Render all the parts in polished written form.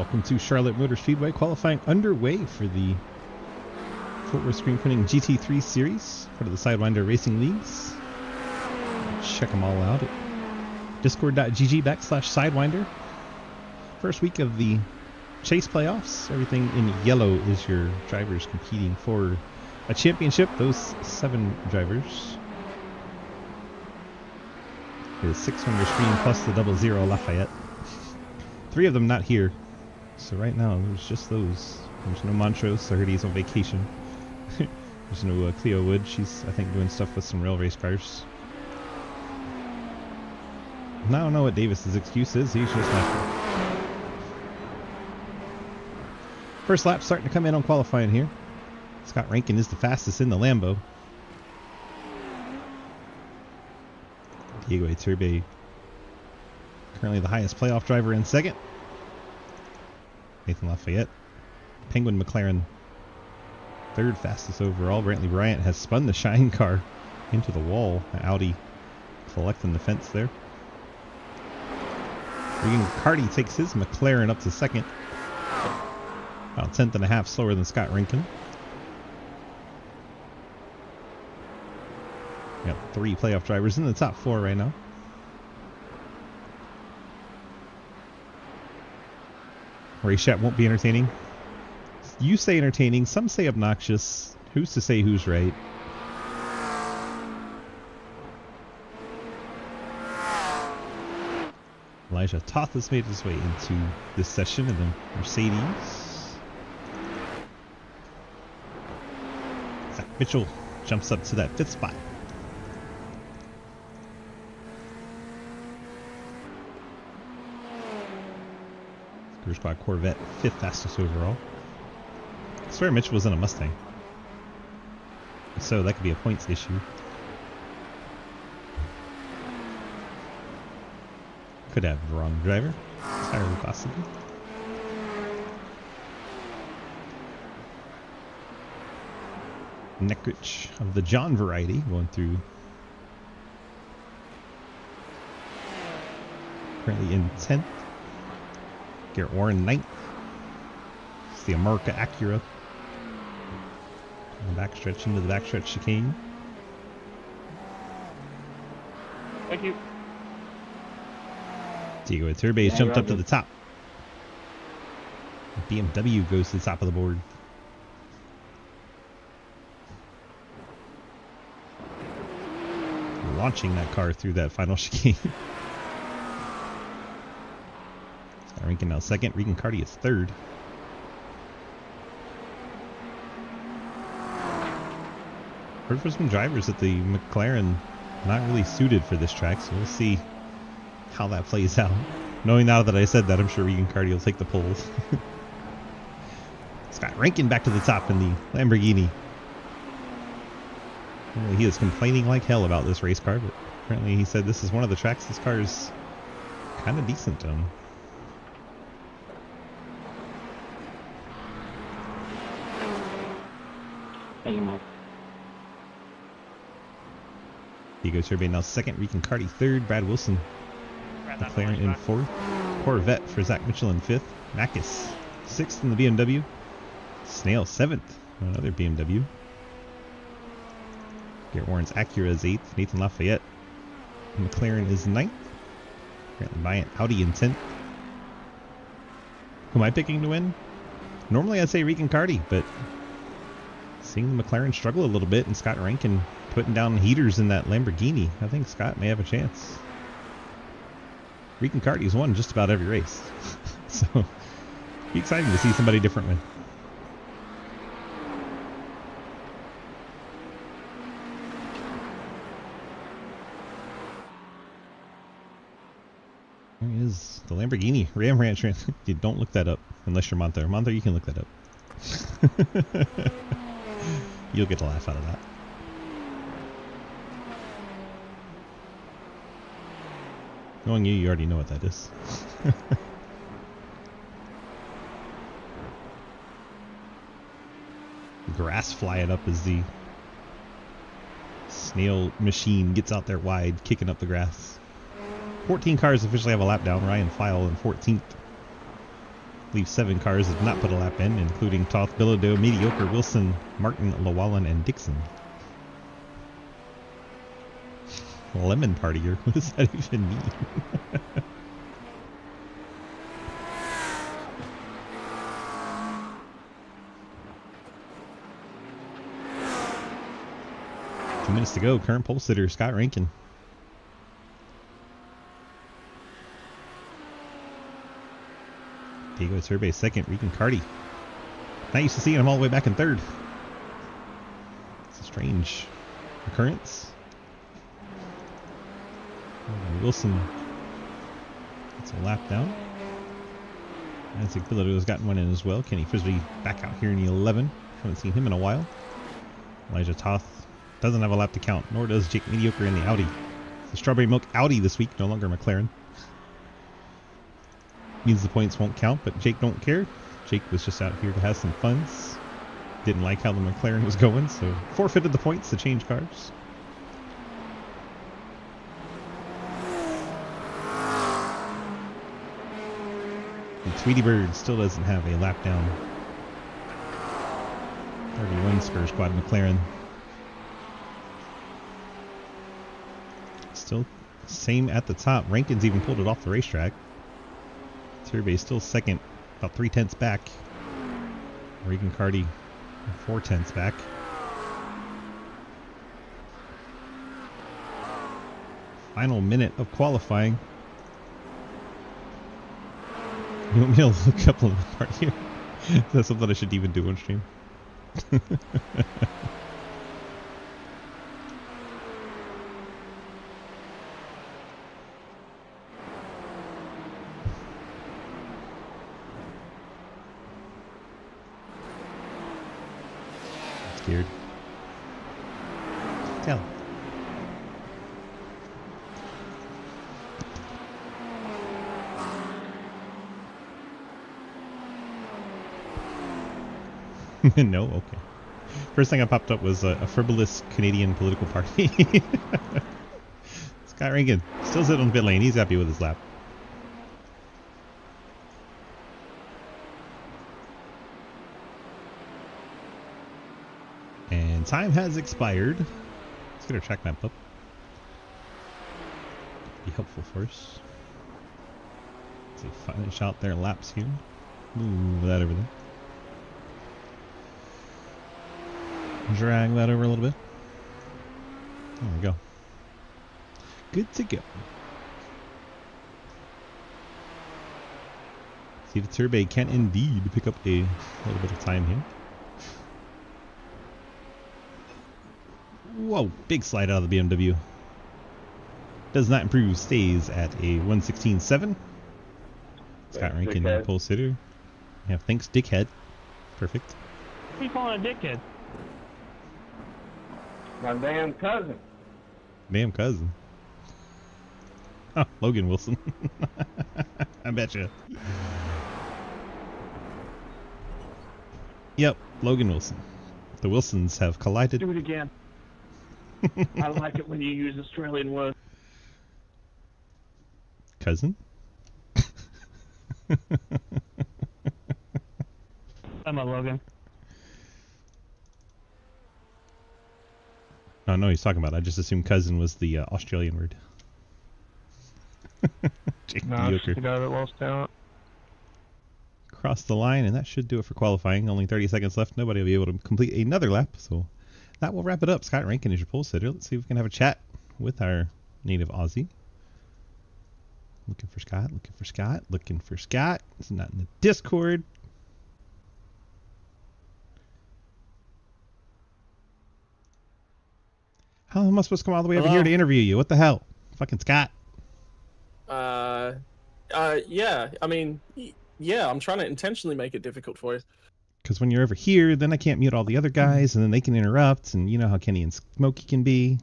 Welcome to Charlotte Motor Speedway, qualifying underway for the Fort Worth Screen Printing GT-3 series, part of the Sidewinder Racing Leagues. Check them all out at discord.gg/Sidewinder. First week of the chase playoffs. Everything in yellow is your drivers competing for a championship. Those 7 drivers. The 6-wonder screen plus the 00 Lafayette. 3 of them not here. So right now, there's just those. There's no Montrose. I heard he's on vacation. There's no Cleo Wood. She's, I think, doing stuff with some rail race cars. And I don't know what Davis's excuse is. He's just not here. First lap starting to come in on qualifying here. Scott Rankin is the fastest in the Lambo. Diego Iturbe currently the highest playoff driver in second. Nathan Lafayette, Penguin McLaren, third fastest overall. Brantley Bryant has spun the Shine car into the wall. Audi collecting the fence there. Regan Carty takes his McLaren up to second. About 1/10.5 slower than Scott Rankin. Got 3 playoff drivers in the top 4 right now. Race chat won't be entertaining. You say entertaining, some say obnoxious. Who's to say who's right? Elijah Toth has made his way into this session in the Mercedes. Zach Mitchell jumps up to that 5th spot. Screw Squad Corvette, 5th fastest overall. I swear Mitchell was in a Mustang. So that could be a points issue. Could have the wrong driver. Entirely possible. Neckrich of the John variety going through. Currently in 10th. Garrett Warren 9th. It's the America Acura. The backstretch into the backstretch chicane. Thank you. Diego Iturbe has jumped up to the top. BMW goes to the top of the board. Launching that car through that final chicane. Rankin now second. Regan Carty is third. Heard from some drivers that the McLaren not really suited for this track, so we'll see how that plays out. Knowing now that I said that, I'm sure Regan Carty will take the poles. Scott Rankin back to the top in the Lamborghini. Well, he is complaining like hell about this race car, but apparently he said this is one of the tracks this car is kind of decent on. Thank you, Mike. Diego Iturbe now second. Regan Carty third. Brad Wilson McLaren in 4th. Corvette for Zach Mitchell in 5th. Macus 6th in the BMW. Snail 7th. Another BMW. Garrett Warren's Acura is 8th. Nathan Lafayette McLaren is 9th. Brantley Bryant Audi in 10th. Who am I picking to win? Normally I'd say Regan Carty, but seeing the McLaren struggle a little bit and Scott Rankin putting down heaters in that Lamborghini, I think Scott may have a chance. Regan Carty's won just about every race. So, be exciting to see somebody different win. There he is, the Lamborghini Ram Ranch. You don't look that up unless you're Monther. Monther, you can look that up. You'll get a laugh out of that. Knowing you, you already know what that is. Grass flying up as the snail machine gets out there wide, kicking up the grass. 14 cars officially have a lap down. Ryan File in 14th. Leaves 7 cars that did not put a lap in, including Toth, Bilodeau, Mediocre, Wilson, Martin, Llewellyn, and Dixon. Lemon partier? What does that even mean? Two minutes to go. Current pole sitter, Scott Rankin. Diego Turbe second. Regan Carty. Not used to seeing him all the way back in third. It's a strange occurrence. Wilson gets a lap down. I think Bilodeau has gotten one in as well. Kenny Frisbee back out here in the 11. Haven't seen him in a while. Elijah Toth doesn't have a lap to count, nor does Jake Mediocre in the Audi. It's the Strawberry Milk Audi this week, no longer McLaren. Means the points won't count, but Jake don't care. Jake was just out here to have some fun. Didn't like how the McLaren was going, so forfeited the points to change cars. And Tweety Bird still doesn't have a lap down. 31 Spur Squad McLaren. Still same at the top. Rankin's even pulled it off the racetrack. Turbe still second, about 3/10 back. Regan Carty 4/10 back. Final minute of qualifying. You want me to look up on the part here? That's something I should even do on stream. I'm scared. Tell. No? Okay. First thing I popped up was a frivolous Canadian political party. Scott Rankin still sitting on the pit lane. He's happy with his lap. And time has expired. Let's get our track map up. Be helpful for us. Let's see, finish out their laps here. Move that over there. Drag that over a little bit. There we go. Good to go. See, the Turbe can indeed pick up a little bit of time here. Whoa, big slide out of the BMW. Does not improve, stays at a 116.7. Scott Rankin, pole sitter. Yeah, thanks, dickhead. Perfect. What are you calling a dickhead? My damn cousin. Damn cousin. Oh, Logan Wilson. I betcha. Yep, Logan Wilson. The Wilsons have collided. Do it again. I like it when you use Australian words. Cousin? I'm a Logan. Oh, no, he's talking about. I just assumed cousin was the Australian word. Jake No, it's Mediocre. the guy that lost talent. Cross the line, and that should do it for qualifying. Only 30 seconds left. Nobody will be able to complete another lap, so that will wrap it up. Scott Rankin is your pole sitter. Let's see if we can have a chat with our native Aussie. Looking for Scott, looking for Scott, looking for Scott. It's not in the Discord. How am I supposed to come all the way over here to interview you? What the hell? Fucking Scott. Yeah, I mean, yeah, I'm trying to intentionally make it difficult for you. Because when you're over here, then I can't mute all the other guys, and then they can interrupt, and you know how Kenny and Smokey can be.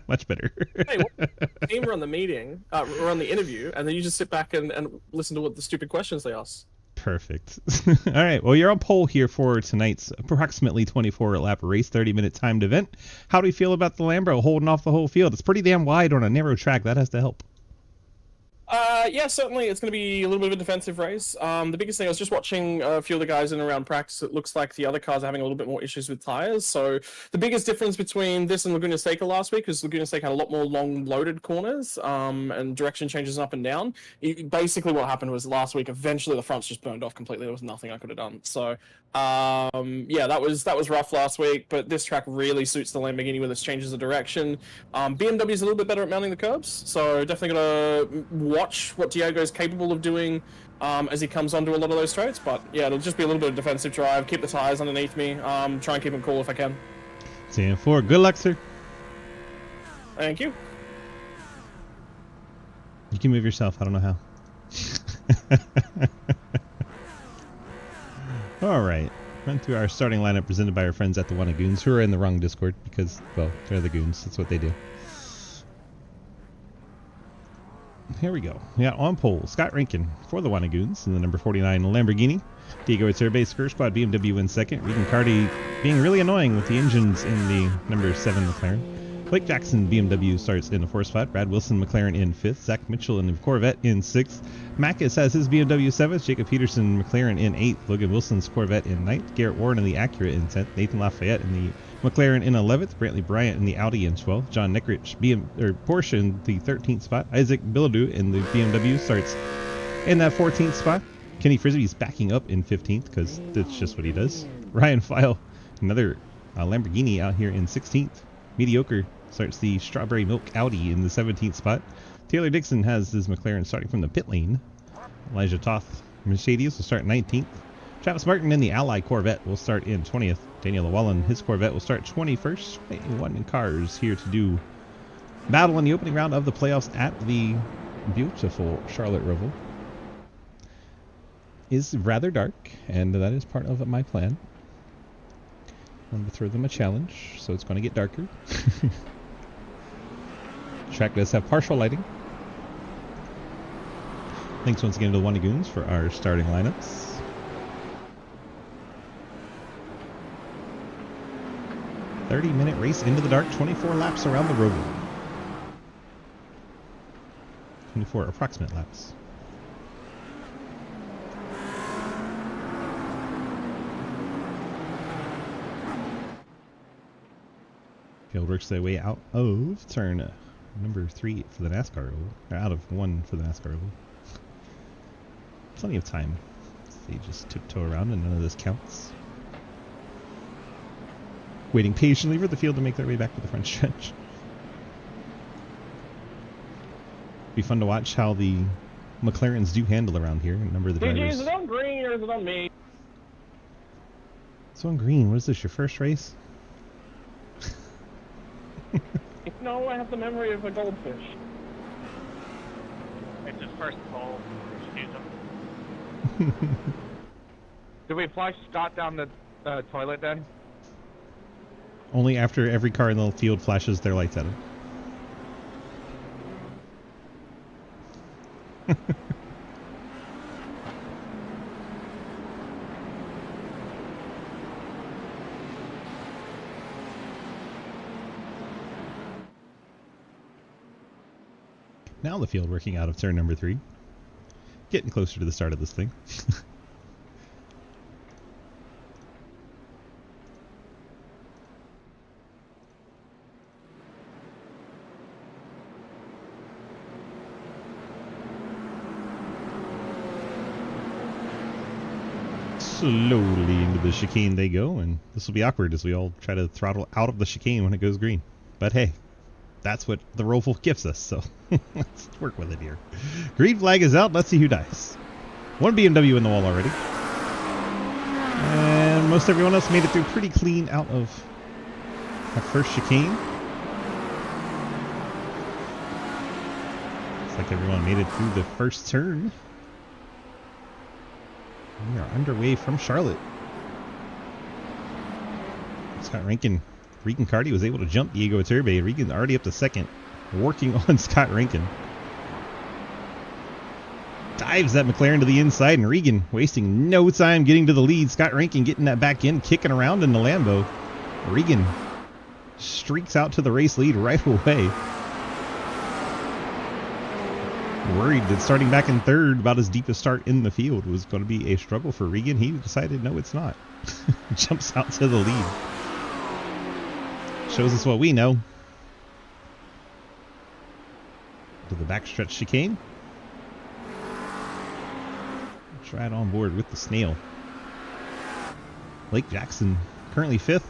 Much better. Hey, team run the meeting, run the interview, and then you just sit back and listen to what the stupid questions they ask. Perfect. All right. Well, you're on pole here for tonight's approximately 24-lap race, 30-minute timed event. How do you feel about the Lambro holding off the whole field? It's pretty damn wide on a narrow track. That has to help. Yeah, certainly it's going to be a little bit of a defensive race. The biggest thing, I was just watching a few of the guys in and around practice. It looks like the other cars are having a little bit more issues with tires. So the biggest difference between this and Laguna Seca last week is Laguna Seca had a lot more long loaded corners and direction changes up and down. Basically what happened was last week, eventually the fronts just burned off completely. There was nothing I could have done. So yeah, that was rough last week, but this track really suits the Lamborghini with its changes of direction. BMW is a little bit better at mounting the curbs, so definitely gotta watch what Diego's capable of doing as he comes onto a lot of those straights. But yeah, it'll just be a little bit of defensive drive, keep the tires underneath me, try and keep them cool if I can. 10-4. Good luck, sir. Thank you. You can move yourself. I don't know how. All right. Run through our starting lineup presented by our friends at the Wanna Goons, who are in the wrong Discord because, well, they're the goons. That's what they do. Here we go. We got on pole Scott Rankin for the Wanna Goons in the number 49 Lamborghini. Diego Iturbe, Spur Squad BMW in second. Regan Carty being really annoying with the engines in the number 7 McLaren. Blake Jackson BMW starts in the 4th spot. Brad Wilson McLaren in 5th. Zach Mitchell in the Corvette in 6th. Mackus has his BMW 7th. Jacob Peterson McLaren in 8th. Logan Wilson's Corvette in 9th. Garrett Warren in the Acura in 10th. Nathan Lafayette in the McLaren in 11th. Brantley Bryant in the Audi in 12th. John Neckrich Porsche in the 13th spot. Isaac Billadou in the BMW starts in that 14th spot. Kenny Frisbee's backing up in 15th because that's just what he does. Ryan File, another Lamborghini out here in 16th. Mediocre starts the Strawberry Milk Audi in the 17th spot. Taylor Dixon has his McLaren starting from the pit lane. Elijah Toth Mercedes will start 19th. Travis Martin in the Ally Corvette will start in 20th. Daniel Llewellyn, his Corvette, will start 21st. 21 cars here to do battle in the opening round of the playoffs at the beautiful Charlotte Roval. Is rather dark, and that is part of my plan. I'm going to throw them a challenge, so it's going to get darker. Track does have partial lighting. Thanks once again to the Wanna Goons for our starting lineups. A 30-minute race into the dark, 24 laps around the Roval. 24 approximate laps. Field works their way out of turn number 3 for the NASCAR Oval. Or out of 1 for the NASCAR Oval. Plenty of time. They just tiptoe around and none of this counts. Waiting patiently for the field to make their way back to the front stretch. Be fun to watch how the McLarens do handle around here. A number of the drivers. Is it on green or is it on me? It's on green. What is this, your first race? No, I have the memory of a goldfish. It's his first bowl. Excuse him. Did we flush Scott down the toilet then? Only after every car in the field flashes their lights at him. Now the field working out of turn number 3. Getting closer to the start of this thing. Slowly into the chicane they go, and this will be awkward as we all try to throttle out of the chicane when it goes green. But hey, that's what the Roval gives us, so let's work with it here. Green flag is out. Let's see who dies. One BMW in the wall already. And most everyone else made it through pretty clean out of that first chicane. Looks like everyone made it through the first turn. We are underway from Charlotte. Scott Rankin. Regan Carty was able to jump Diego Iturbe. Regan's already up to second, working on Scott Rankin. Dives that McLaren to the inside, and Regan wasting no time getting to the lead. Scott Rankin getting that back in, kicking around in the Lambo. Regan streaks out to the race lead right away. Worried that starting back in third, about his deepest start in the field, was going to be a struggle for Regan. He decided, no, it's not. Jumps out to the lead. Shows us what we know. To the backstretch chicane. Right on board with the snail. Blake Jackson currently 5th.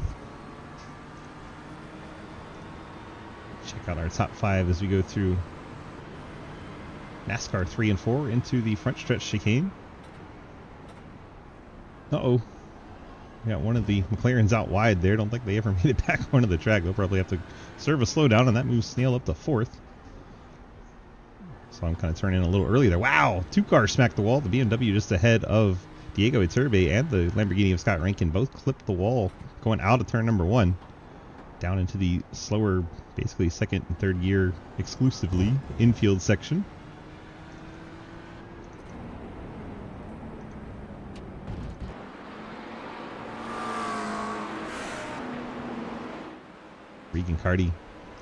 Check out our top 5 as we go through NASCAR 3 and 4 into the front stretch chicane. Uh-oh. We got one of the McLarens out wide there. Don't think they ever made it back onto the track. They'll probably have to serve a slowdown, and that moves Snail up to 4th. So I'm kind of turning in a little early there. Wow! 2 cars smacked the wall. The BMW just ahead of Diego Iturbe and the Lamborghini of Scott Rankin both clipped the wall going out of turn number 1. Down into the slower, basically second and third gear exclusively infield section. Regan Carty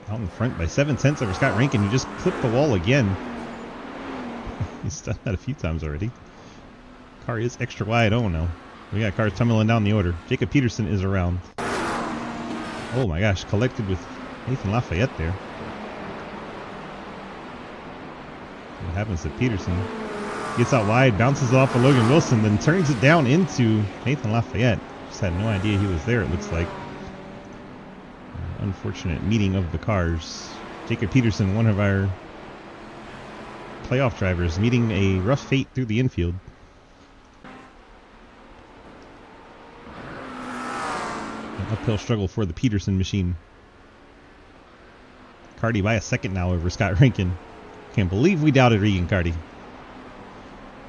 out in front by 7/10 over Scott Rankin, who just clipped the wall again. He's done that a few times already. Car is extra wide. Oh no. We got cars tumbling down the order. Jacob Peterson is around. Oh my gosh, collected with Nathan Lafayette there. What happens to Peterson? Gets out wide, bounces off of Logan Wilson, then turns it down into Nathan Lafayette. Just had no idea he was there, it looks like. Unfortunate meeting of the cars. Jacob Peterson, one of our playoff drivers, meeting a rough fate through the infield. An uphill struggle for the Peterson machine. Carty by a second now over Scott Rankin. Can't believe we doubted Regan Carty.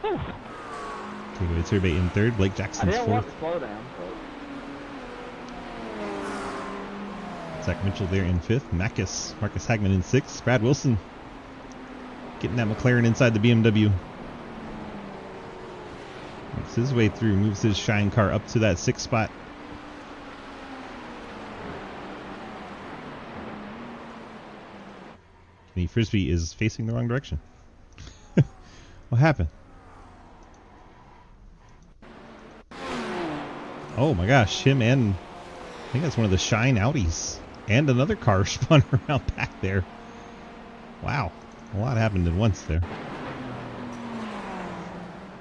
Diego Iturbe in 3rd, Blake Jackson's 4th. Want to slow down, Zach Mitchell there in 5th. Marcus Hagman in 6th. Brad Wilson getting that McLaren inside the BMW. Makes his way through, moves his shine car up to that 6th spot. Kenny Frisbee is facing the wrong direction. What happened? Oh my gosh, him and I think that's one of the Shine Audis. And another car spun around back there. Wow. A lot happened at once there.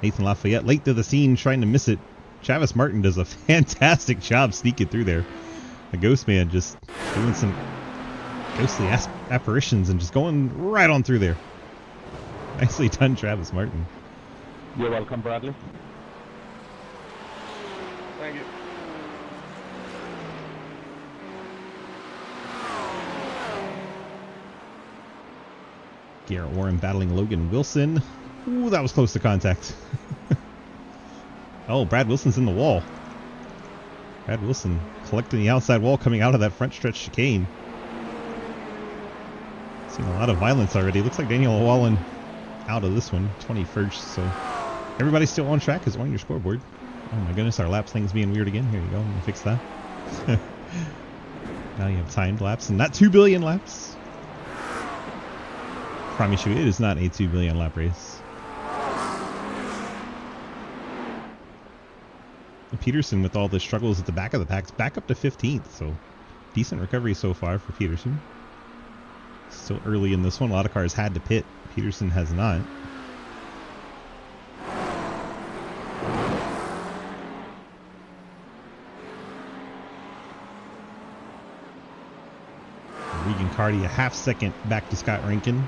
Nathan Lafayette late to the scene, trying to miss it. Travis Martin does a fantastic job sneaking through there. The Ghost Man just doing some ghostly apparitions and just going right on through there. Nicely done, Travis Martin. You're welcome, Bradley. Thank you. Garrett Warren battling Logan Wilson. Ooh, that was close to contact. Oh, Brad Wilson's in the wall. Brad Wilson collecting the outside wall coming out of that front stretch chicane. Seen a lot of violence already. Looks like Daniel Wallen out of this one, 21st. So everybody's still on track is on your scoreboard. Oh my goodness, our lap thing's being weird again. Here you go. Let me fix that. Now you have timed laps and not 2 billion laps. Promise you, it is not a 2 billion lap race. And Peterson, with all the struggles at the back of the packs, back up to 15th. So decent recovery so far for Peterson. Still early in this one. A lot of cars had to pit. Peterson has not. Regan Carty a half second back to Scott Rankin.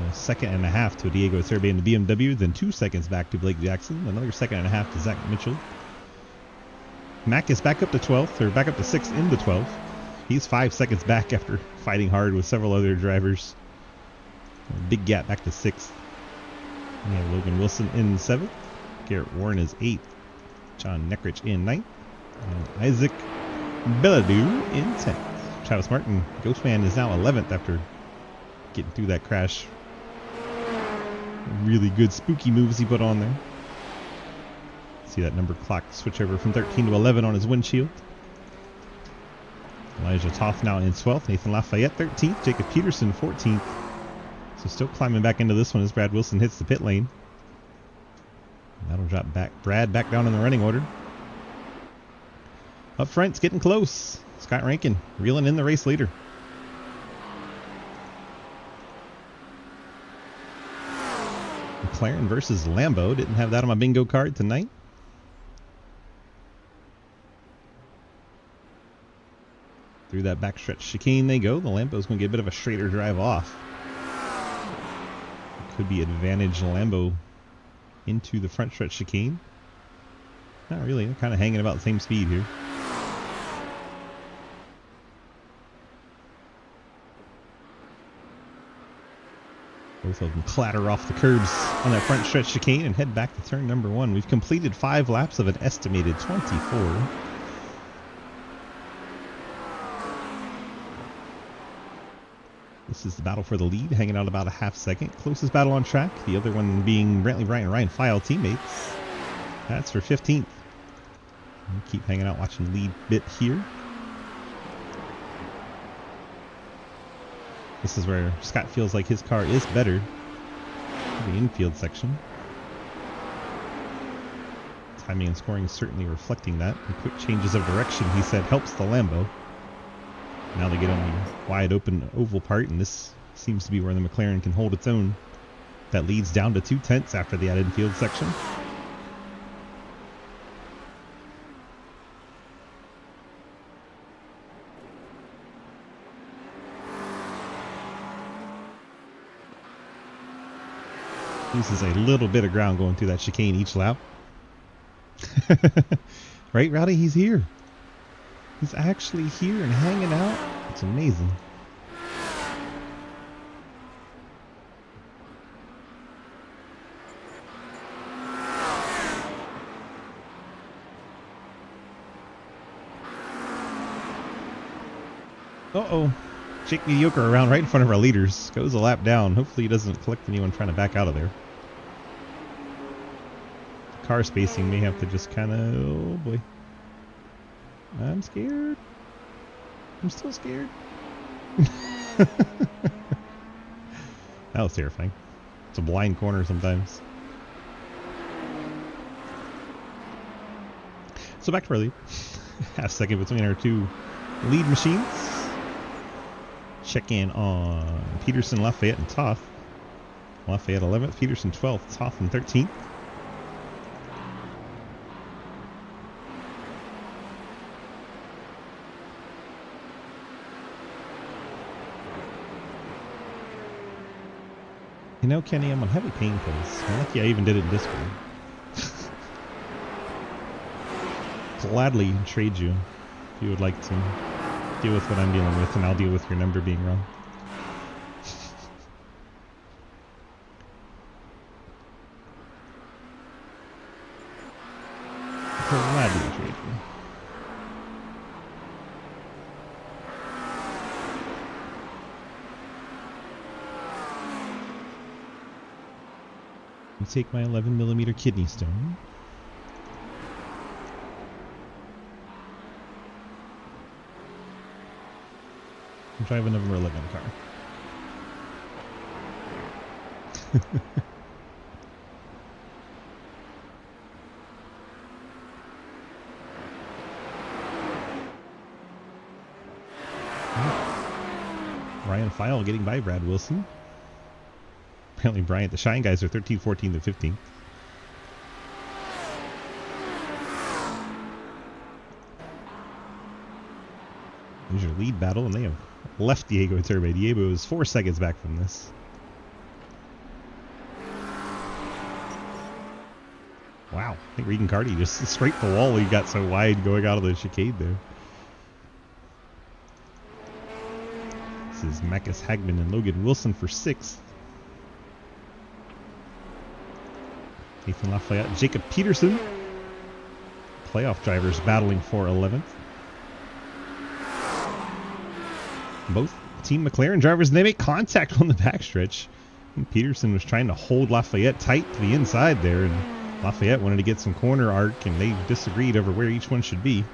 A second and a half to Diego Iturbe in the BMW, then 2 seconds back to Blake Jackson, another second and a half to Zach Mitchell. Mack is back up to 12th, or back up to 6th in the 12th. He's 5 seconds back after fighting hard with several other drivers. A big gap back to 6th. We have Logan Wilson in 7th. Garrett Warren is 8th. John Neckrich in 9th. And Isaac Belladou in 10th. Travis Martin, Ghostman, is now 11th after getting through that crash. Really good spooky moves he put on there. See that number clock switch over from 13 to 11 on his windshield. Elijah Toth now in 12th. Nathan Lafayette 13th. Jacob Peterson 14th. So still climbing back into this one as Brad Wilson hits the pit lane. That'll drop Brad back down in the running order. Up front, it's getting close. Scott Rankin reeling in the race leader. McLaren versus Lambo. Didn't have that on my bingo card tonight. Through that backstretch chicane they go. The Lambo's going to get a bit of a straighter drive off. Could be advantage Lambo into the front stretch chicane. Not really. They're kind of hanging about the same speed here. Both of them clatter off the curbs on that front stretch chicane and head back to turn number 1. We've completed 5 laps of an estimated 24. This is the battle for the lead, hanging out about a half second. Closest battle on track, the other one being Brantley Bryant and Ryan File teammates. That's for 15th. We'll keep hanging out watching the lead bit here. This is where Scott feels like his car is better. The infield section. Timing and scoring is certainly reflecting that. And quick changes of direction, he said, helps the Lambo. Now they get on the wide open oval part, and this seems to be where the McLaren can hold its own. That leads down to 2/10 after the added field section. Loses a little bit of ground going through that chicane each lap. Right, Rowdy? He's here. He's actually here and hanging out. It's amazing. Uh-oh. Jake Mediocre around right in front of our leaders. Goes a lap down. Hopefully he doesn't collect anyone trying to back out of there. Car spacing may have to just kind of... Oh boy. I'm scared. I'm still scared. That was terrifying. It's a blind corner sometimes. So back to our lead. Half second between our two lead machines. Check in on Peterson, Lafayette, and Toth. Lafayette 11th, Peterson 12th, Toth in 13th. You know, Kenny, I'm on heavy painkills. I'm lucky I even did it in Discord. Gladly trade you if you would like to deal with what I'm dealing with, and I'll deal with your number being wrong. Gladly trade you. Take my 11mm kidney stone. And drive a number 11 car. Ryan File getting by Brad Wilson. Apparently Bryant, the Shine guys are 13, 14, and 15. There's your lead battle, and they have left Diego Turbe. Diego is 4 seconds back from this. Wow, I think Regan Carty just scraped the wall. He got so wide going out of the chicane there. This is Marcus Hagman and Logan Wilson for 6th. Nathan Lafayette, Jacob Peterson. Playoff drivers battling for 11th. Both Team McLaren drivers, and they make contact on the backstretch. And Peterson was trying to hold Lafayette tight to the inside there, and Lafayette wanted to get some corner arc, and they disagreed over where each one should be.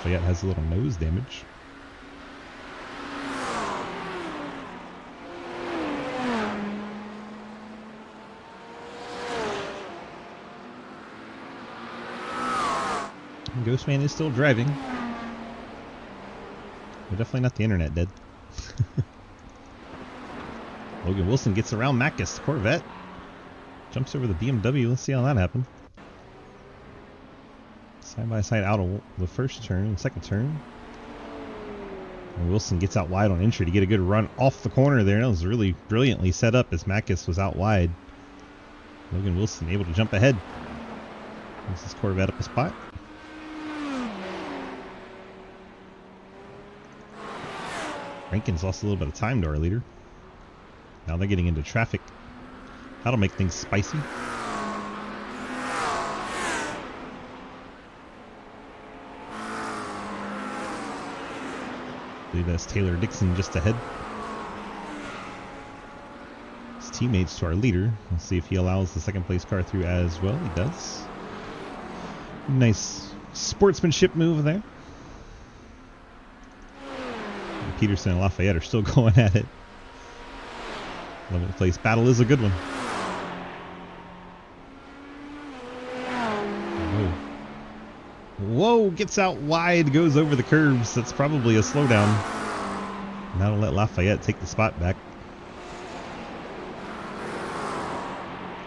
Lafayette has a little nose damage. Ghostman is still driving. But definitely not the internet dead. Logan Wilson gets around Macus. Corvette jumps over the BMW. Let's see how that happened. Side by side out of the first turn and second turn. And Wilson gets out wide on entry to get a good run off the corner there. That was really brilliantly set up as Macus was out wide. Logan Wilson able to jump ahead. Moves his Corvette up a spot. Rankin's lost a little bit of time to our leader. Now they're getting into traffic. That'll make things spicy. I believe that's Taylor Dixon just ahead. His teammates to our leader. Let's see if he allows the second place car through as well. He does. Nice sportsmanship move there. Peterson and Lafayette are still going at it. 11th place battle is a good one. Whoa, gets out wide, goes over the curves. That's probably a slowdown. And that'll let Lafayette take the spot back.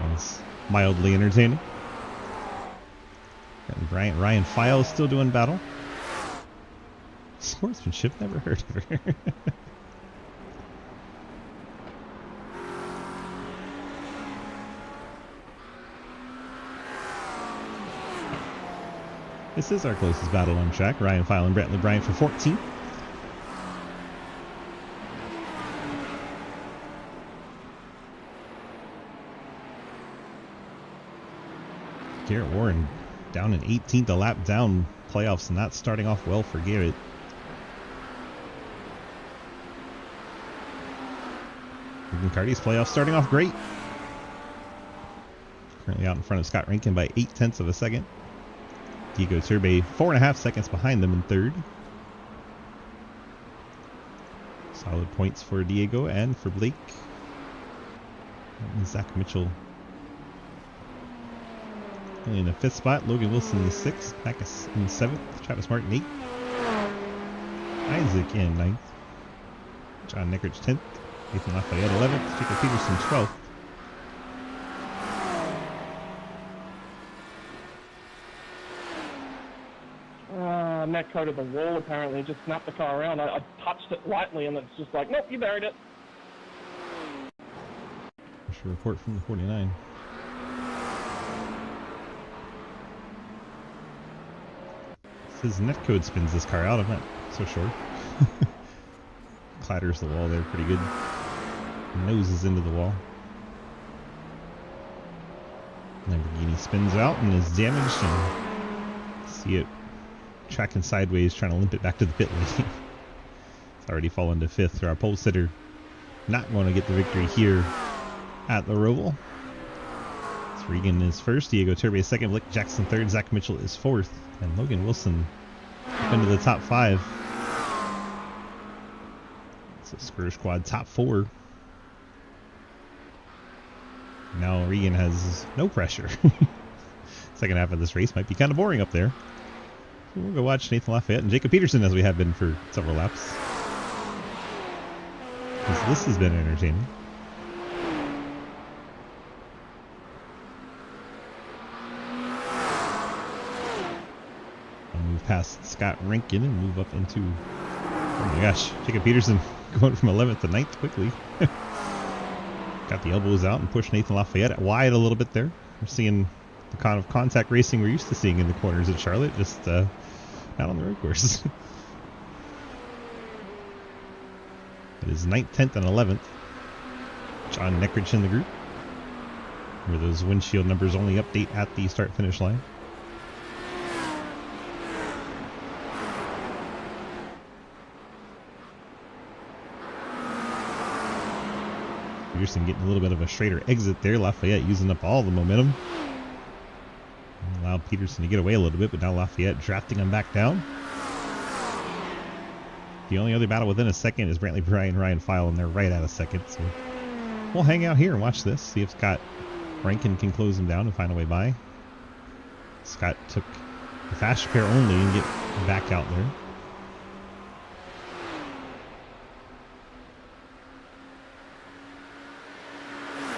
That's mildly entertaining. And Ryan File is still doing battle. Sportsmanship, never heard of her. This is our closest battle on track. Ryan File and Brantley Bryant for 14. Garrett Warren down in 18th, a lap down. Playoffs not starting off well for Garrett. Cardi's playoffs starting off great. Currently out in front of Scott Rankin by 0.8 of a second. Diego Turbe 4.5 seconds behind them in third. Solid points for Diego and for Blake. And Zach Mitchell in the 5th spot. Logan Wilson in the 6th. Backus in 7th. Travis Martin 8th. Isaac in 9th. John Nickerich 10th. Nathan Lafayette 11th. Jacob Peterson 12th. Netco to the wall apparently, just snapped the car around. I touched it lightly and it's just like, nope, you buried it. Official report from the 49. Says netcode spins this car out, I'm not so sure. Clatters the wall there pretty good. Noses into the wall. Lamborghini spins out and is damaged, and see it tracking sideways, trying to limp it back to the pit lane. It's already fallen to 5th. Our pole sitter not going to get the victory here at the Roval. So Regan is 1st, Diego Turbe 2nd, Blake Jackson 3rd, Zach Mitchell is 4th, and Logan Wilson up into the top 5. It's a Spur Squad top 4. Now Regan has no pressure. Second half of this race might be kind of boring up there. So we'll go watch Nathan Lafayette and Jacob Peterson as we have been for several laps. This has been entertaining. I'll move past Scott Rankin and move up into, oh my gosh, Jacob Peterson going from 11th to 9th quickly. Got the elbows out and pushed Nathan Lafayette wide a little bit there. We're seeing the kind of contact racing we're used to seeing in the corners at Charlotte, just not on the road course. It is 9th, 10th, and 11th. John Neckrich in the group, where those windshield numbers only update at the start-finish line. Peterson getting a little bit of a straighter exit there. Lafayette using up all the momentum. Allowed Peterson to get away a little bit, but now Lafayette drafting him back down. The only other battle within a second is Brantley Bryant and Ryan File, and they're right at a second. So we'll hang out here and watch this. See if Scott Rankin can close him down and find a way by. Scott took the fast repair only and get back out there.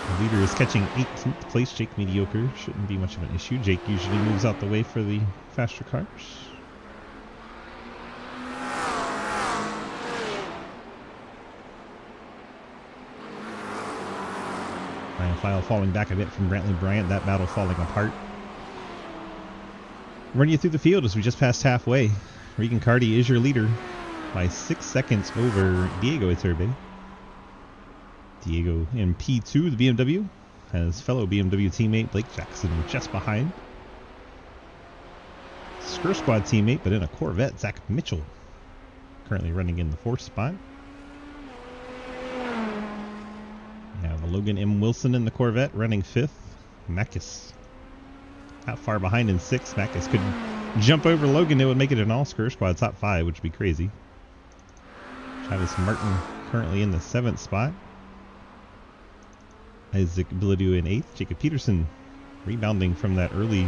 The leader is catching 18th place. Jake Mediocre. Shouldn't be much of an issue. Jake usually moves out the way for the faster cars. Ryan File falling back a bit from Brantley Bryant. That battle falling apart. Running you through the field as we just passed halfway. Regan Carty is your leader by 6 seconds over Diego Iturbe. Diego in P2, the BMW, has fellow BMW teammate Blake Jackson just behind. Skr Squad teammate, but in a Corvette, Zach Mitchell, currently running in the 4th spot. We have Logan M. Wilson in the Corvette, running 5th. Makis not far behind in 6th. Makis could jump over Logan. It would make it an all Skr Squad top 5, which would be crazy. Travis Martin currently in the 7th spot. Isaac Billadu in 8th. Jacob Peterson rebounding from that early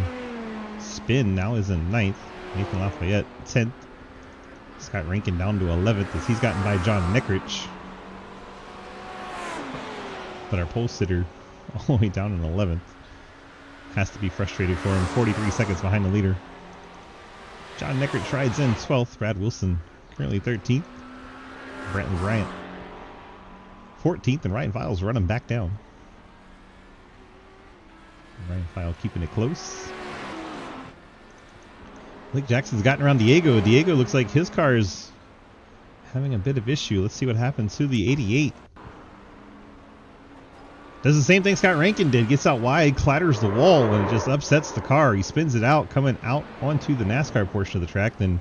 spin now is in 9th. Nathan Lafayette 10th. Scott Rankin down to 11th as he's gotten by John Neckrich. But our pole sitter all the way down in 11th. Has to be frustrated for him. 43 seconds behind the leader. John Neckrich rides in 12th. Brad Wilson currently 13th. Brantley Bryant 14th, and Ryan Files running back down. Ryan File keeping it close. Blake Jackson's gotten around Diego. Diego looks like his car is having a bit of issue. Let's see what happens to the 88. Does the same thing Scott Rankin did. Gets out wide, clatters the wall, and it just upsets the car. He spins it out, coming out onto the NASCAR portion of the track, then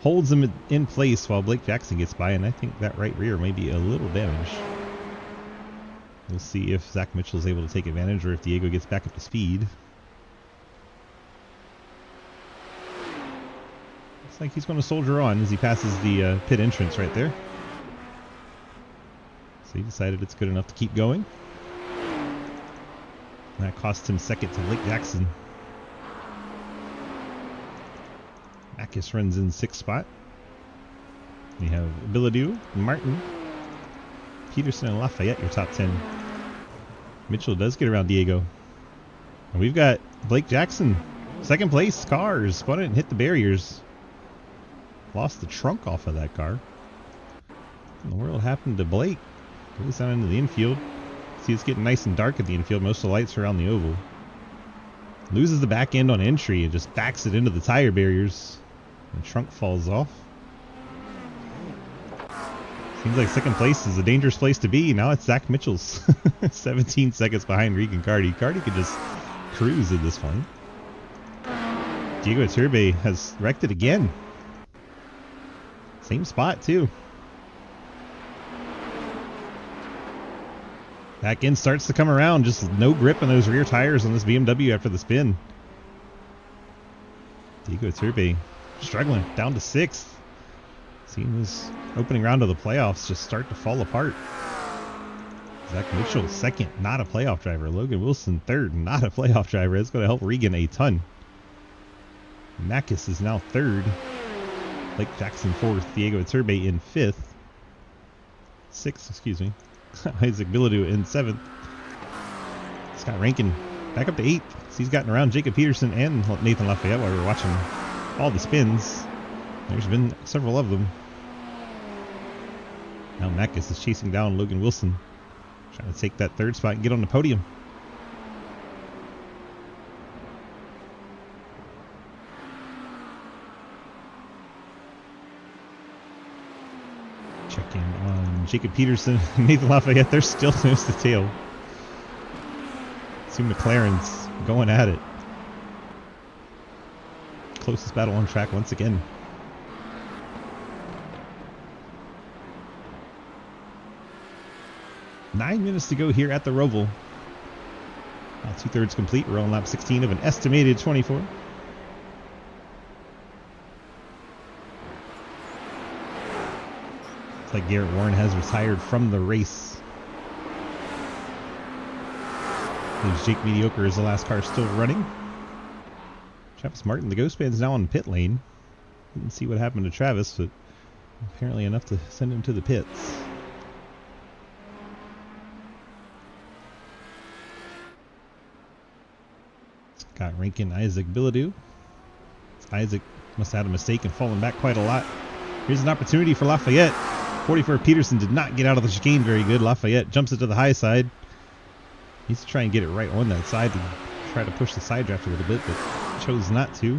holds him in place while Blake Jackson gets by, and I think that right rear may be a little damaged. We'll see if Zach Mitchell is able to take advantage or if Diego gets back up to speed. Looks like he's going to soldier on as he passes the pit entrance right there. So he decided it's good enough to keep going. And that cost him second to Blake Jackson. Makis runs in 6th spot. We have Billadu, Martin, Peterson, and Lafayette, your top 10. Mitchell does get around Diego. And we've got Blake Jackson, 2nd place, cars. Spun it and hit the barriers. Lost the trunk off of that car. What in the world happened to Blake? Goes down into the infield. See, it's getting nice and dark at the infield. Most of the lights are around the oval. Loses the back end on entry and just backs it into the tire barriers. The trunk falls off. Seems like 2nd place is a dangerous place to be. Now it's Zach Mitchell's 17 seconds behind Regan Carty. Carty could just cruise at this point. Diego Iturbe has wrecked it again. Same spot too. Back end starts to come around. Just no grip on those rear tires on this BMW after the spin. Diego Iturbe struggling down to 6th. Seeing this opening round of the playoffs just start to fall apart. Zach Mitchell 2nd, not a playoff driver. Logan Wilson 3rd, not a playoff driver. It's going to help Regan a ton. Makis is now 3rd. Blake Jackson 4th. Diego Iturbe in 5th. 6th, excuse me. Isaac Billadu in 7th. Scott Rankin back up to 8th. So he's gotten around Jacob Peterson and Nathan Lafayette while we were watching all the spins. There's been several of them. Now Makis is chasing down Logan Wilson. Trying to take that 3rd spot and get on the podium. Check in on Jacob Peterson and Nathan Lafayette. They're still nose to tail. See McLaren's going at it. Closest battle on track once again. Nine minutes to go here at the Roval. About 2/3 complete. We're on lap 16 of an estimated 24. like Garrett Warren has retired from the race. Leaves Jake Mediocre as the last car still running. Travis Martin, the Ghost Man's now on pit lane. Didn't see what happened to Travis, but apparently enough to send him to the pits. Scott Rankin, Isaac Bilodeau. Isaac must have had a mistake and fallen back quite a lot. Here's an opportunity for Lafayette. 44 Peterson did not get out of the chicane very good. Lafayette jumps it to the high side. Needs to try and get it right on that side and try to push the side draft a little bit, but chose not to.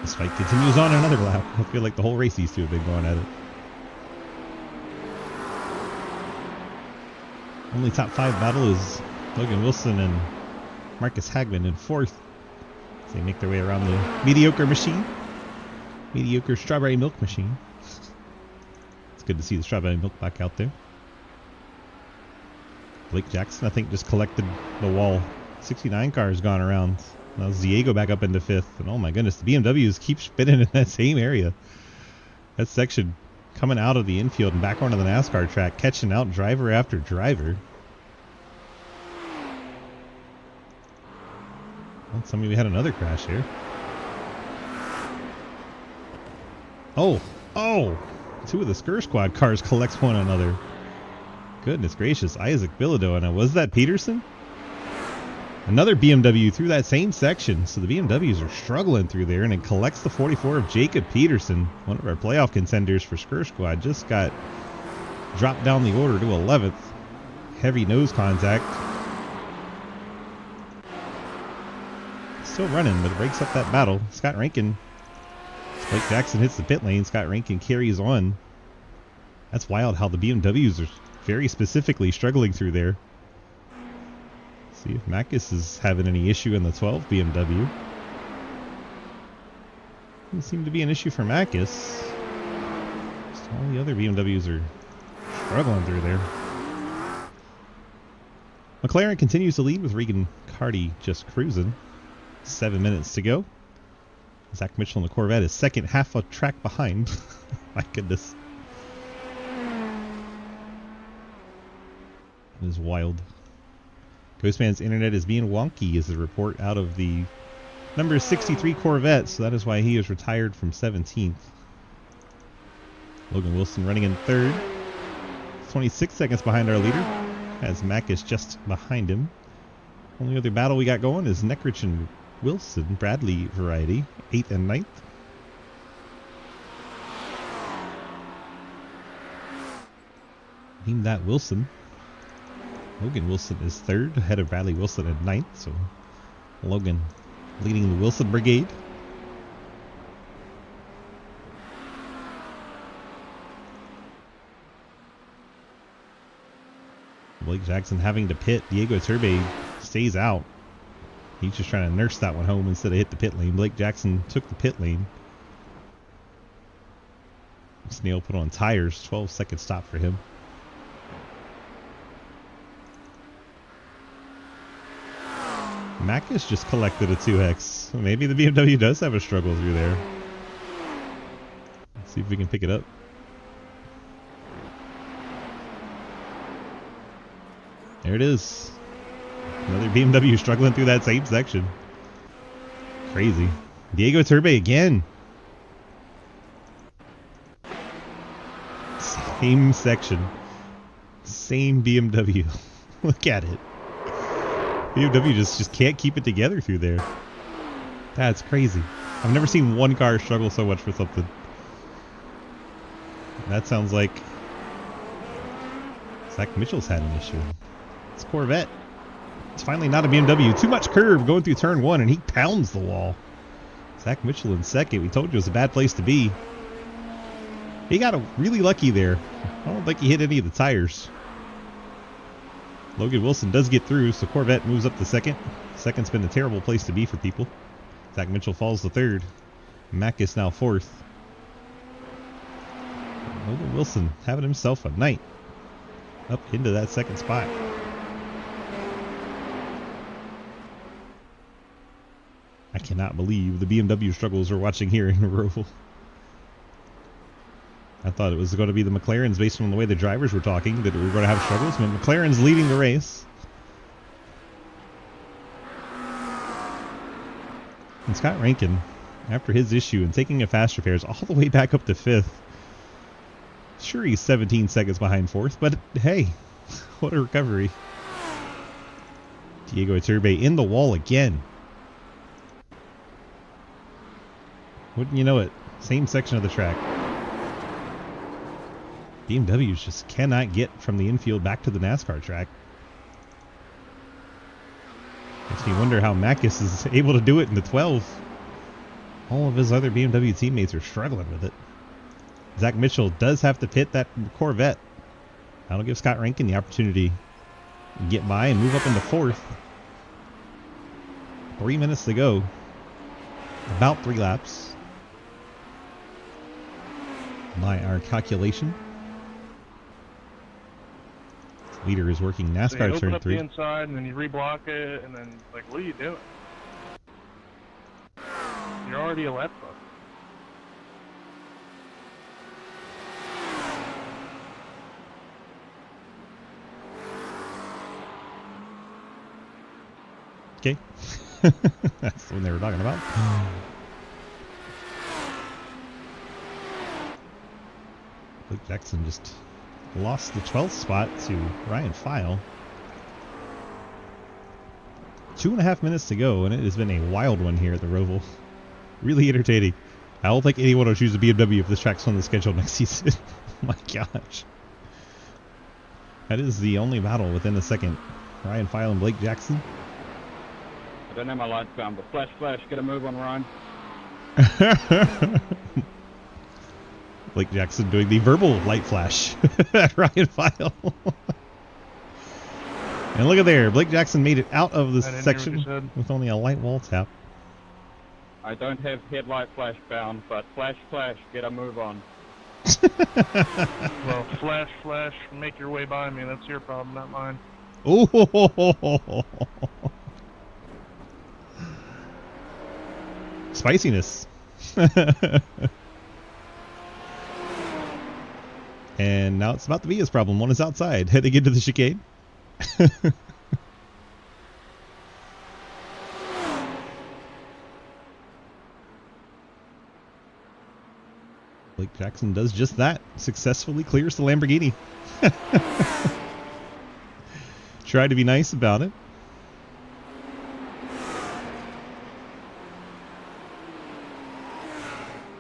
This fight continues on another lap. I feel like the whole race these two have been going at it. Only top 5 battle is Logan Wilson and Marcus Hagman in 4th. As they make their way around the mediocre machine. Mediocre strawberry milk machine. It's good to see the strawberry milk back out there. Blake Jackson, I think, just collected the wall. 69 cars gone around. Now Diego back up into 5th. And oh my goodness, the BMWs keep spinning in that same area. That section coming out of the infield and back onto the NASCAR track, catching out driver after driver. Well, somebody, we had another crash here. Oh, 2 of the Skr Squad cars collect one another. Goodness gracious, Isaac Bilodeau, and was that Peterson? Another BMW through that same section, so the BMWs are struggling through there, and it collects the 44 of Jacob Peterson, one of our playoff contenders for Skr Squad. Just got dropped down the order to 11th. Heavy nose contact. Still running, but it breaks up that battle. Scott Rankin, Blake Jackson hits the pit lane. Scott Rankin carries on. That's wild how the BMWs are very specifically struggling through there. See if Macus is having any issue in the 12 BMW. Doesn't seem to be an issue for Macus. Just all the other BMWs are struggling through there. McLaren continues to lead with Regan Carty just cruising. 7 minutes to go. Zach Mitchell in the Corvette is second, half a track behind. My goodness. It is wild. Ghostman's internet is being wonky is the report out of the number 63 Corvette, so that is why he is retired from 17th. Logan Wilson running in 3rd. 26 seconds behind our leader, as Mack is just behind him. Only other battle we got going is Neckrich and Wilson, Bradley variety, 8th and 9th. Name that Wilson. Logan Wilson is 3rd, ahead of Bradley Wilson at 9th, so Logan leading the Wilson Brigade. Blake Jackson having to pit. Diego Turbe stays out. He's just trying to nurse that one home instead of hit the pit lane. Blake Jackson took the pit lane. Snail put on tires. 12-second stop for him. Macus just collected a 2X. Maybe the BMW does have a struggle through there. Let's see if we can pick it up. There it is. Another BMW struggling through that same section. Crazy. Diego Turbe again. Same section. Same BMW. Look at it. BMW just can't keep it together through there. That's crazy. I've never seen one car struggle so much for something. That sounds like Zach Mitchell's had an issue. It's Corvette. It's finally not a BMW. Too much curve going through turn 1, and he pounds the wall. Zach Mitchell in 2nd. We told you it was a bad place to be. He got really lucky there. I don't think he hit any of the tires. Logan Wilson does get through, so Corvette moves up to 2nd. 2nd's been a terrible place to be for people. Zach Mitchell falls to 3rd. Macus now 4th. Logan Wilson having himself a night. Up into that 2nd spot. I cannot believe the BMW struggles we're watching here in Roval. I thought it was going to be the McLarens based on the way the drivers were talking that we were going to have struggles, but McLaren's leading the race. And Scott Rankin, after his issue and taking a fast repairs all the way back up to 5th. Sure, he's 17 seconds behind 4th, but hey, what a recovery. Diego Iturbe in the wall again. Wouldn't you know it? Same section of the track. BMWs just cannot get from the infield back to the NASCAR track. Makes me wonder how Mackis is able to do it in the 12. All of his other BMW teammates are struggling with it. Zach Mitchell does have to pit that Corvette. That'll give Scott Rankin the opportunity to get by and move up into 4th. 3 minutes to go. About 3 laps. By our calculation. Leader is working NASCAR So you open turn up 3. the inside, and then you reblock it, and then, like, what are you doing? You're already a lap up. Okay. That's the one they were talking about. Blake Jackson just lost the 12th spot to Ryan File. 2.5 minutes to go, and it has been a wild one here at the Roval. Really entertaining. I don't think anyone will choose a BMW if this track's on the schedule next season. Oh my gosh. That is the only battle within a second. Ryan File and Blake Jackson. I don't have my lights down, but flash, flash, get a move on Ryan. Blake Jackson doing the verbal light flash at Ryan File. And look at there, Blake Jackson made it out of this section with only a light wall tap. I don't have headlight flash bound, but flash, flash, get a move on. Well, flash, flash, make your way by me. That's your problem, not mine. Oh, spiciness. And now it's about to be his problem. One is outside, heading into the chicane. Blake Jackson does just that. Successfully clears the Lamborghini. Tried to be nice about it.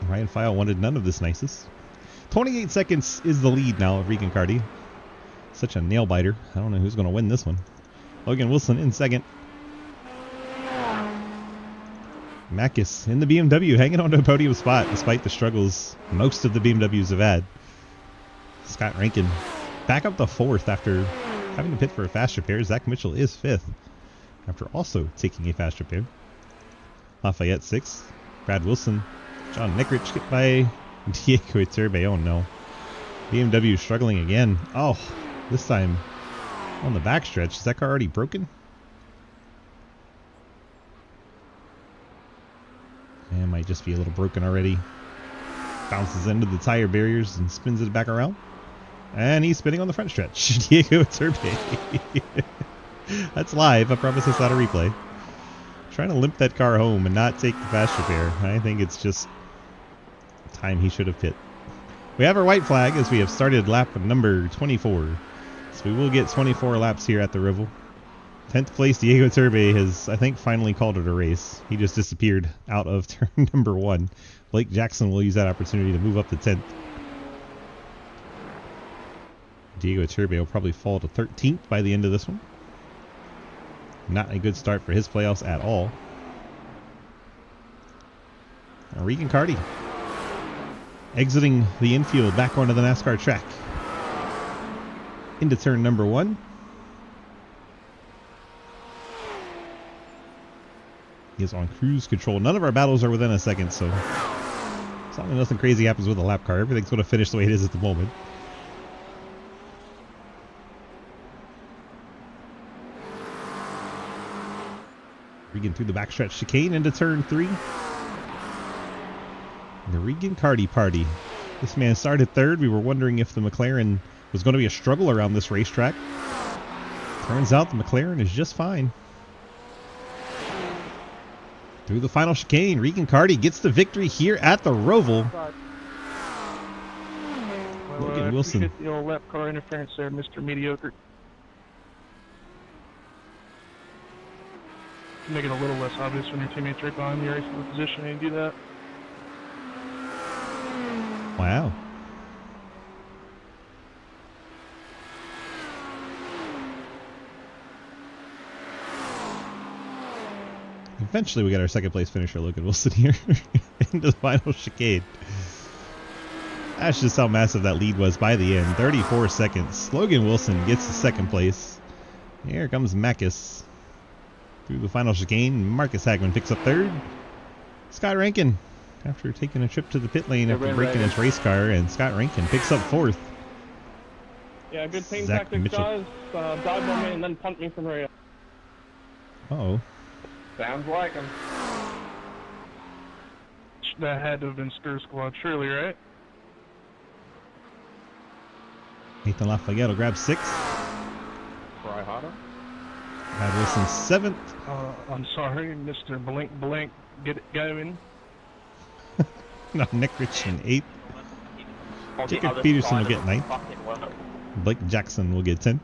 Ryan File wanted none of this niceness. 28 seconds is the lead now of Regan Carty. Such a nail biter. I don't know who's going to win this one. Logan Wilson in second. Mackis in the BMW, hanging on to a podium spot despite the struggles most of the BMWs have had. Scott Rankin back up to 4th after having to pit for a fast repair. Zach Mitchell is 5th after also taking a fast repair. Lafayette 6th. Brad Wilson. John Nickrich get by Diego Iturbe. Oh no. BMW struggling again. Oh, this time on the backstretch. Is that car already broken? It might just be a little broken already. Bounces into the tire barriers and spins it back around. And he's spinning on the front stretch. Diego Iturbe. That's live. I promise it's not a replay. Trying to limp that car home and not take the fast repair. I think it's just time he should have pit. We have our white flag as we have started lap number 24. So we will get 24 laps here at the Roval. 10th place Diego Iturbe has, I think, finally called it a race. He just disappeared out of turn number 1. Blake Jackson will use that opportunity to move up to 10th. Diego Iturbe will probably fall to 13th by the end of this one. Not a good start for his playoffs at all. Regan Carty exiting the infield back onto the NASCAR track. Into turn number 1. He is on cruise control. None of our battles are within a second, so as long as nothing crazy happens with the lap car, everything's going to finish the way it is at the moment. Regan through the backstretch chicane into turn 3. The Regan Carty party. This man started third. We were wondering if the McLaren was going to be a struggle around this racetrack. Turns out the McLaren is just fine. Through the final chicane, Regan Carty gets the victory here at the Roval. Logan Wilson. Appreciate the old lap car interference there, Mr. Mediocre. Make it a little less obvious when your teammates right behind you racing the position and you do that. Wow. Eventually we got our second place finisher, Logan Wilson, here into the final chicane. That's just how massive that lead was by the end. 34 seconds. Logan Wilson gets the second place. Here comes Macus. Through the final chicane, Marcus Hagman picks up third. Scott Rankin, after taking a trip to the pit lane after breaking his race car, and Scott Rankin picks up fourth. Yeah, good team Zach tactics, Mitchell. guys. Dive on me and then punt me from here. Uh-oh. Sounds like him. That had to have been Stir Squad, surely, right? Nathan Lafayette will grab 6th. Try harder. Brad Wilson 7th. I'm sorry, Mr. Blink Blink, get it going. No, Nick Richardson 8th. Jacob Peterson will get 9th. Blake Jackson will get 10th.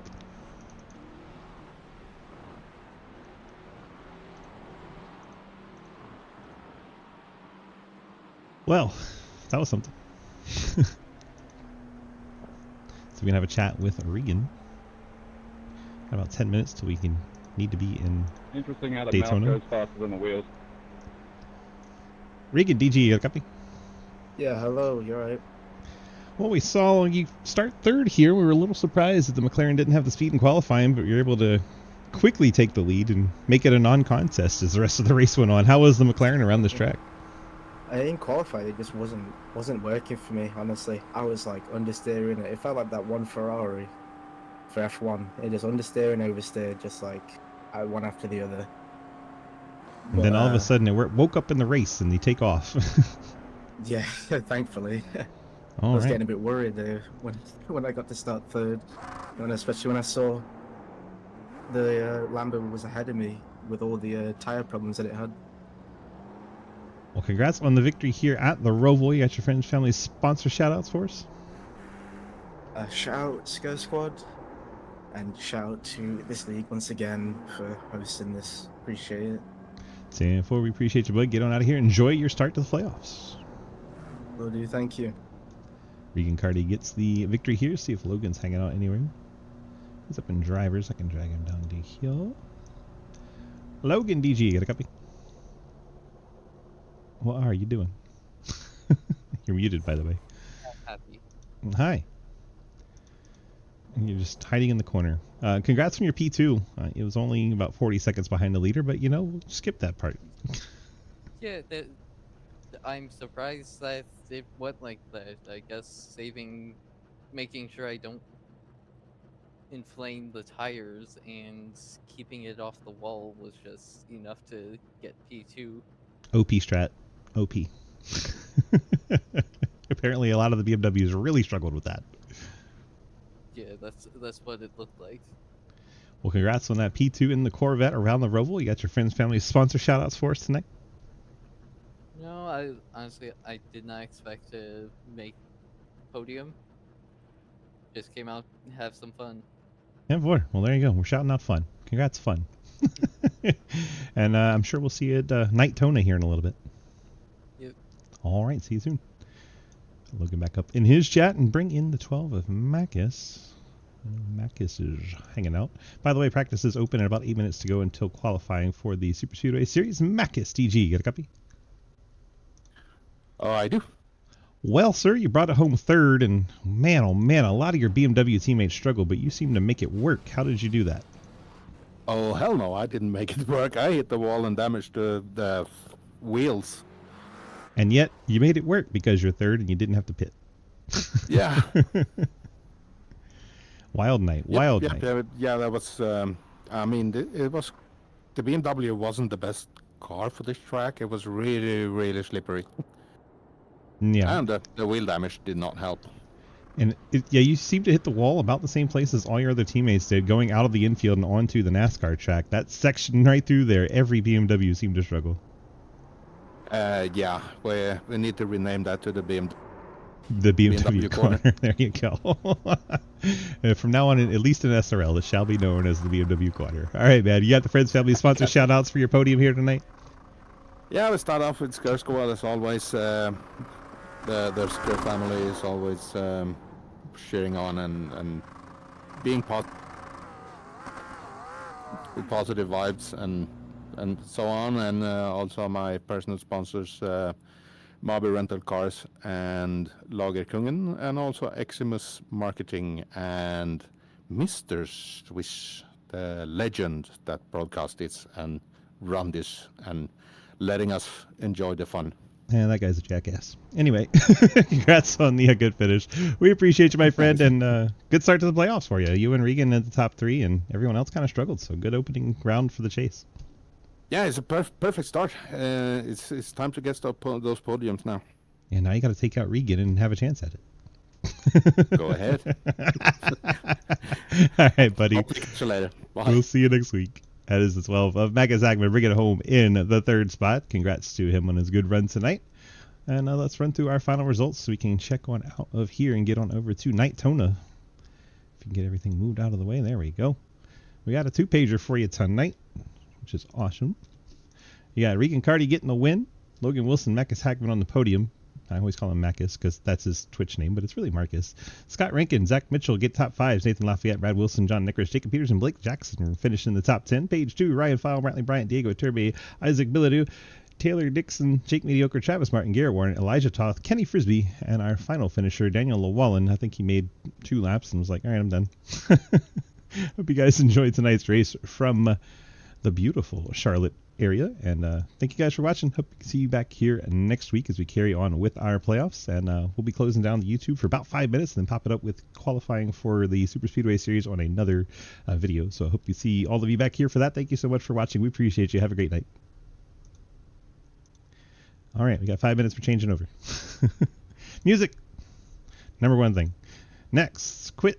Well, that was something. So we're going to have a chat with Regan. Got about 10 minutes till we can need to be in Interesting how the Daytona. mouth goes faster than the wheels. Regan, DG, you got a copy? Yeah, hello, you're right. Well, we saw you start third here. We were a little surprised that the McLaren didn't have the speed in qualifying, but you're able to quickly take the lead and make it a non-contest as the rest of the race went on. How was the McLaren around this track? I didn't qualify, it just wasn't working for me, honestly. I was like understeering it. It felt like that one Ferrari for F1. It just understeering, oversteered, just like one after the other. And then all of a sudden it woke up in the race and they take off. Yeah, thankfully. I All was right. getting a bit worried there when I got to start third, and especially when I saw the Lambo was ahead of me with all the tire problems that it had. Well, congrats on the victory here at the Roval. You got your friends, family, sponsor shout-outs for us? Shout out Sco Squad, and shout out to this league once again for hosting this. Appreciate it. So before we appreciate you, bud, get on out of here. Enjoy your start to the playoffs. Will do, thank you. Regan Carty gets the victory here. See if Logan's hanging out anywhere. He's up in drivers. I can drag him down to here. Logan, DG, you got a copy? What are you doing? You're muted, by the way. Happy. Hi. You're just hiding in the corner. Congrats on your P2. It was only about 40 seconds behind the leader, but you know, we'll skip that part. Yeah, I'm surprised that it went like that. I guess making sure I don't inflame the tires and keeping it off the wall was just enough to get P2. OP strat. OP. Apparently a lot of the BMWs really struggled with that. Yeah, that's what it looked like. Well, congrats on that P2 in the Corvette around the Roval. You got your friends, family, sponsor shout-outs for us tonight? No, I honestly did not expect to make podium. Just came out and have some fun. Yeah, boy. Well, there you go. We're shouting out fun. Congrats, fun. And I'm sure we'll see you at Nightona here in a little bit. Yep. All right. See you soon. Looking back up in his chat and bring in the 12 of Macus. Macus is hanging out. By the way, practice is open in about 8 minutes to go until qualifying for the Super Speedway Series. Macus, DG, you got a copy? Oh, I do. Well, sir, you brought it home third, and man, oh man, a lot of your BMW teammates struggled, but you seem to make it work. How did you do that? Oh, hell no, I didn't make it work. I hit the wall and damaged the wheels. And yet, you made it work because you're third and you didn't have to pit. Yeah. Wild night, wild night. Yeah, that was, I mean, it was the BMW wasn't the best car for this track. It was really, really slippery. Yeah. And the wheel damage did not help. And yeah, you seem to hit the wall about the same place as all your other teammates did, going out of the infield and onto the NASCAR track. That section right through there, every BMW seemed to struggle. Yeah, we need to rename that to the BMW. The BMW corner. There you go. From now on, at least in SRL, it shall be known as the BMW corner. All right, man. You got the Friends Family Sponsor shout-outs for your podium here tonight? Yeah, we start off with Skir Squad as always. The Skir family is always cheering on and being with positive vibes and so on. And also my personal sponsors, Mabi Rental Cars and Lagerkungen, and also Eximus Marketing and Mr. Swish, the legend that broadcast this and run this and letting us enjoy the fun. Yeah, that guy's a jackass. Anyway, congrats on the good finish. We appreciate you, my friend, and good start to the playoffs for you. You and Regan at the top 3, and everyone else kind of struggled, so good opening round for the chase. Yeah, it's a perfect start. It's time to get those podiums now. Yeah, now you got to take out Regan and have a chance at it. Go ahead. All right, buddy. I'll catch you later. Bye. We'll see you next week. That is the 12 of Maga Zagman bringing it home in the 3rd spot. Congrats to him on his good run tonight. And let's run through our final results so we can check on out of here and get on over to Nightona. If you can get everything moved out of the way. There we go. We got a 2-pager for you tonight, which is awesome. You got Regan Carty getting the win. Logan Wilson, Marcus Hackman on the podium. I always call him Marcus because that's his Twitch name, but it's really Marcus. Scott Rankin, Zach Mitchell get top 5s. Nathan Lafayette, Brad Wilson, John Nickers, Jacob Peterson, Blake Jackson finish in the top 10. Page 2, Ryan File, Brantley Bryant, Diego Turbe, Isaac Billadu, Taylor Dixon, Jake Mediocre, Travis Martin, Garrett Warren, Elijah Toth, Kenny Frisbee, and our final finisher, Daniel Llewellyn. I think he made 2 laps and was like, all right, I'm done. Hope you guys enjoyed tonight's race from the beautiful Charlotte area, and thank you guys for watching. Hope to see you back here next week as we carry on with our playoffs, and we'll be closing down the YouTube for about 5 minutes and then pop it up with qualifying for the Super Speedway Series on another video. So I hope you see all of you back here for that. Thank you so much for watching. We appreciate you. Have a great night. All right, we got 5 minutes for changing over. Music, number 1 thing. Next, quit